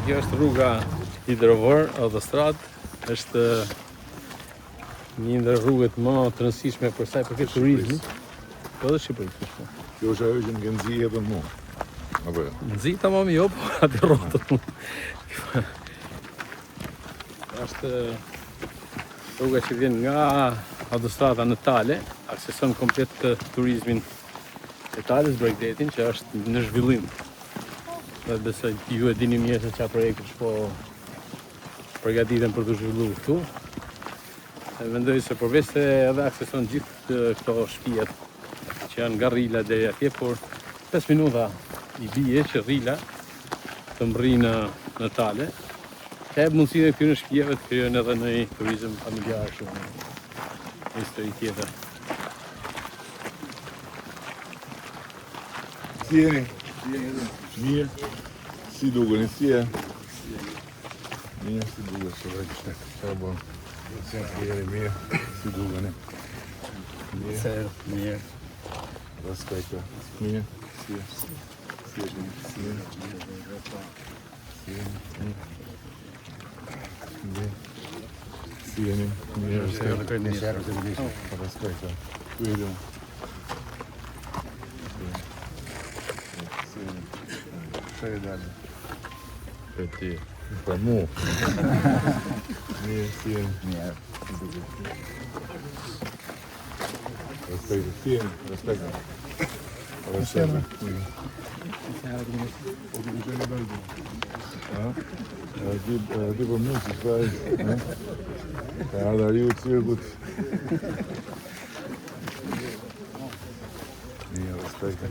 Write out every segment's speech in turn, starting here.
Kjo është rruga Hidrovër, autostradë, është një ndër rrugët më të rëndësishme për sa i përket turizmit, po edhe Shqipërisë. Kjo është ajo që më nxi edhe mua. Apo jo? Nxi tamam jo, po atë rrotën. Është rruga që vjen nga autostrada në Tale, akseson komplet turizmin e Tales, Bregdetin, që është në zhvillim. Dhe besoj ju e dini mirë se çfarë projekti po përgatiten për të zhvilluar këtu. Mendoj se përveç se edhe akseson gjithë këto shtëpiat që janë nga Rila deri atje, por 5 minuta i bie që Rila të mbrrijë në Tale. Ka mundësinë këtyre shtëpive të krijojnë edhe në turizëm familjar shumë. Një histori tjetër. Si jeni? Mirë. Si dugeni, si e? Mirë, si duge, që dhe kështë. Qa bon? Si jeni mirë, si dugeni. Mirë. Mirë. Respekte. Mirë. Si e? Si e mirë. Si e? Si e mirë. Si jeni? Mirë. Respekte. Ku e du? Shërë dalë. E ti. Për mu. Mirë, si jeni. Mirë. Respekte. Si jeni. Respekte. Respekte. Po të këshënë dalë. Ti për mu që shtaj. Ka ardari u cirkut. Mirë, respekte.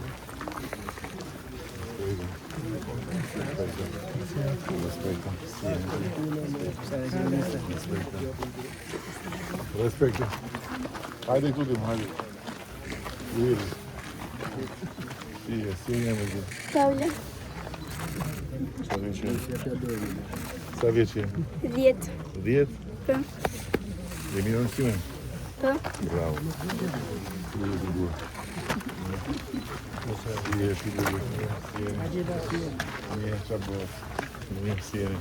Respekte. Hajde këtu tim, hajde. Ujeri. Si jemi këtu. Paula. Sa vjeç jemi? Sa vjeç jemi? 10. 10? Po. Jemi në nësimin? Po. Bravo. Si jemi të duhe. Si jemi të duhe. Mirë, qa bëhet. Mirë, si jemi.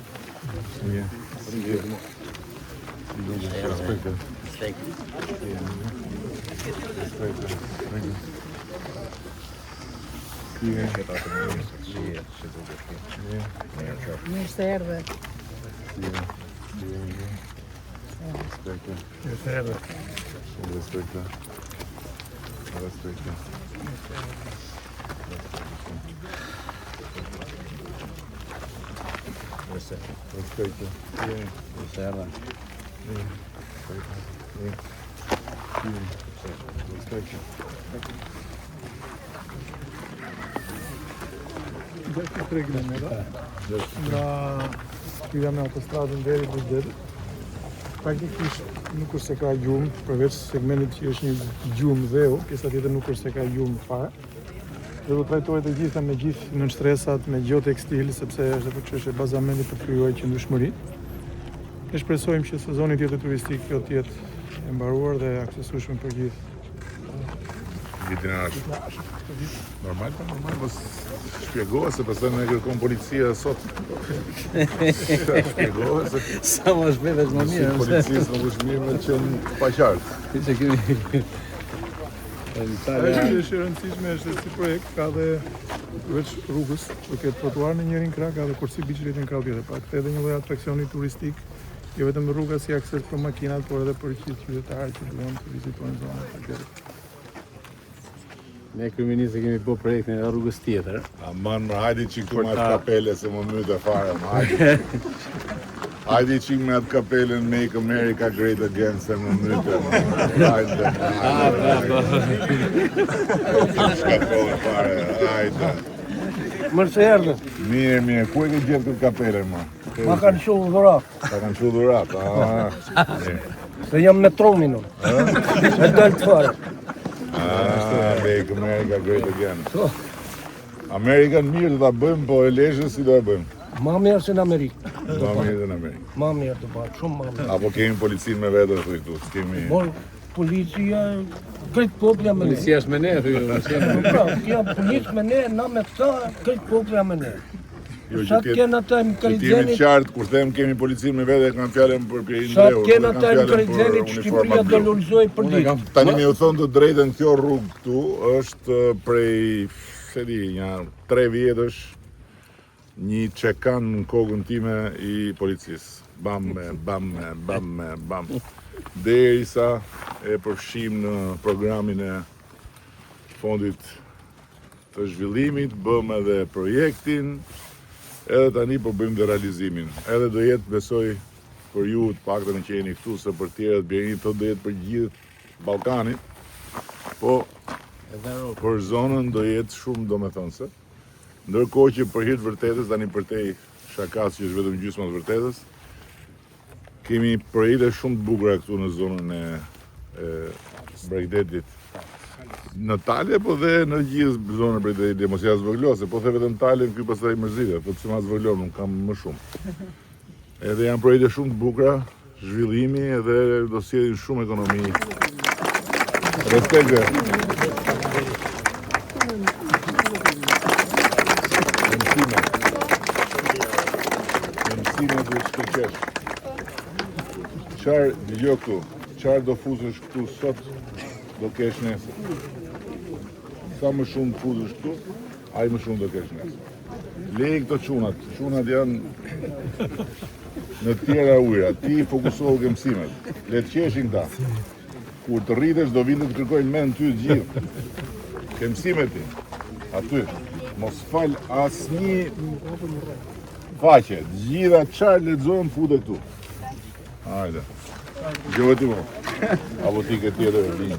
Mirë, si jemi. Si duhe, respekte. Respekte. Si jemi. Mirë se erdhe. Si jemi. Respekte. Mirë se erdhe. Respekte. Respekte. Respekte. Serra. Respekte. Gjashtë 3 kilometra nga hyrja me autostradën deri Bregdet. Praktikisht nuk është se ka gjumë, përveç segmentit që është një gjumë dheu, pjesa tjetër nuk është se ka gjumë fare. Dhe do trajtohet e gjitha me gjithë nënshtresa, me gjeotekstil, sepse është për çështje bazamenti për krijuar qëndrueshmëri. Ne shpresojmë që sezoni tjetër turistik kjo të jetë e mbaruar dhe aksesueshme për gjithë. Vitin e ashtë. Normal, po shpjegohet se pastaj ne kërkon policia sot. Shpjegohet se Sa më shpejt është më mirë. policisë nuk është mirë me qenë pa qartë. Që kemi Ajo që është e rëndësishme është se si projekt ka dhe veç rrugës, duke trotuar në njërin krah, ka dhe kursi biçiklete në krah tjetër. Pra këtë edhe një lloj atraksioni turistik, jo vetëm rruga si akses për makinat, por edhe për qytetarët që duan të vizitojnë zonën e tjera. Ne kryeministë kemi bërë projektin e rrugës tjetër. Aman, më hajde që këtu me atë kapele se më mytë e fare, më hajde. Hajde që me atë kapelen Make America Great Again se më mytë. Hajde. Shkatohet fare, hajde. Mirë se erdhe. Mirë, ku e ke gjetë këtë kapelen, ma? Ma kanë shu dhurat. Ta kanë shu dhurat, Se jam me tronin unë. E del të fare. Make America Great Again. Amerikan mirë do ta bëjmë, po e leshën si do e bëjmë? Ma mirë se në Amerikë. Ma mirë dhe në Amerikë. Ma mirë të parë, shumë ma mirë. Apo kemi policinë me vetë këtu, s'kemi... Por policia, këtë popja me ne. Policia është me ne, Pra, kja policë me ne, na me këta, këtë popja me ne. Jo, Sa të kenë ata në që t'jemi Kalizenit, qartë, kur them kemi policinë me vete, kanë fjallën për Pirin sa të Dreu, kenë kanë ata në fjallën për Kalizenit, Shqipëria uniforma do blu. lullzoj për ditë. Tani mi u thonë të drejtën, kjo rrugë këtu është prej, se di, një 3 vjetësh një çekan në kokën time i policisë. Bam. Derisa e përfshim në programin e fondit të zhvillimit, bëm edhe projektin, edhe tani po bëjmë dhe realizimin. Edhe do jetë, besoj, për ju të paktën që jeni këtu, se për tjerët bjerin, të do jetë për gjithë Ballkanit, po për zonën do jetë shumë domethënëse. Ndërkohë që për hir të vërtetës, tani për te shakas që është vetëm gjysma të vërtetës, kemi projekte shumë të bukura këtu në zonën e Bregdetit. Në Talje, po dhe në gjithë zonën e Bregdetit, mos ja zvoglo, se po the vetëm Taljen, ky pastaj mërzitet, po që ma zvoglo, nuk kam më shumë. Edhe janë projekte shumë të bukura, zhvillimi edhe do sjellin shumë ekonomi. Respekte. Mësime dhe shkërqesh. Qarë, dëgjoj këtu, qarë do fuzësh këtu sot, do kesh nesër. Sa më shumë fuzësh këtu, aq më shumë do kesh nesër. Lej këto çunat janë në tjera ujra, ti fokusohu ke mësimet, le të qeshin këta. Kur të rritesh do vinë të kërkojnë mend ty të gjithë. Ke mësimet ti, aty, mos fal asnjë faqe, gjitha çfarë lexojmë fute këtu. Hajde. Gjëve ti mo. Apo ti ke tjetër e vinë.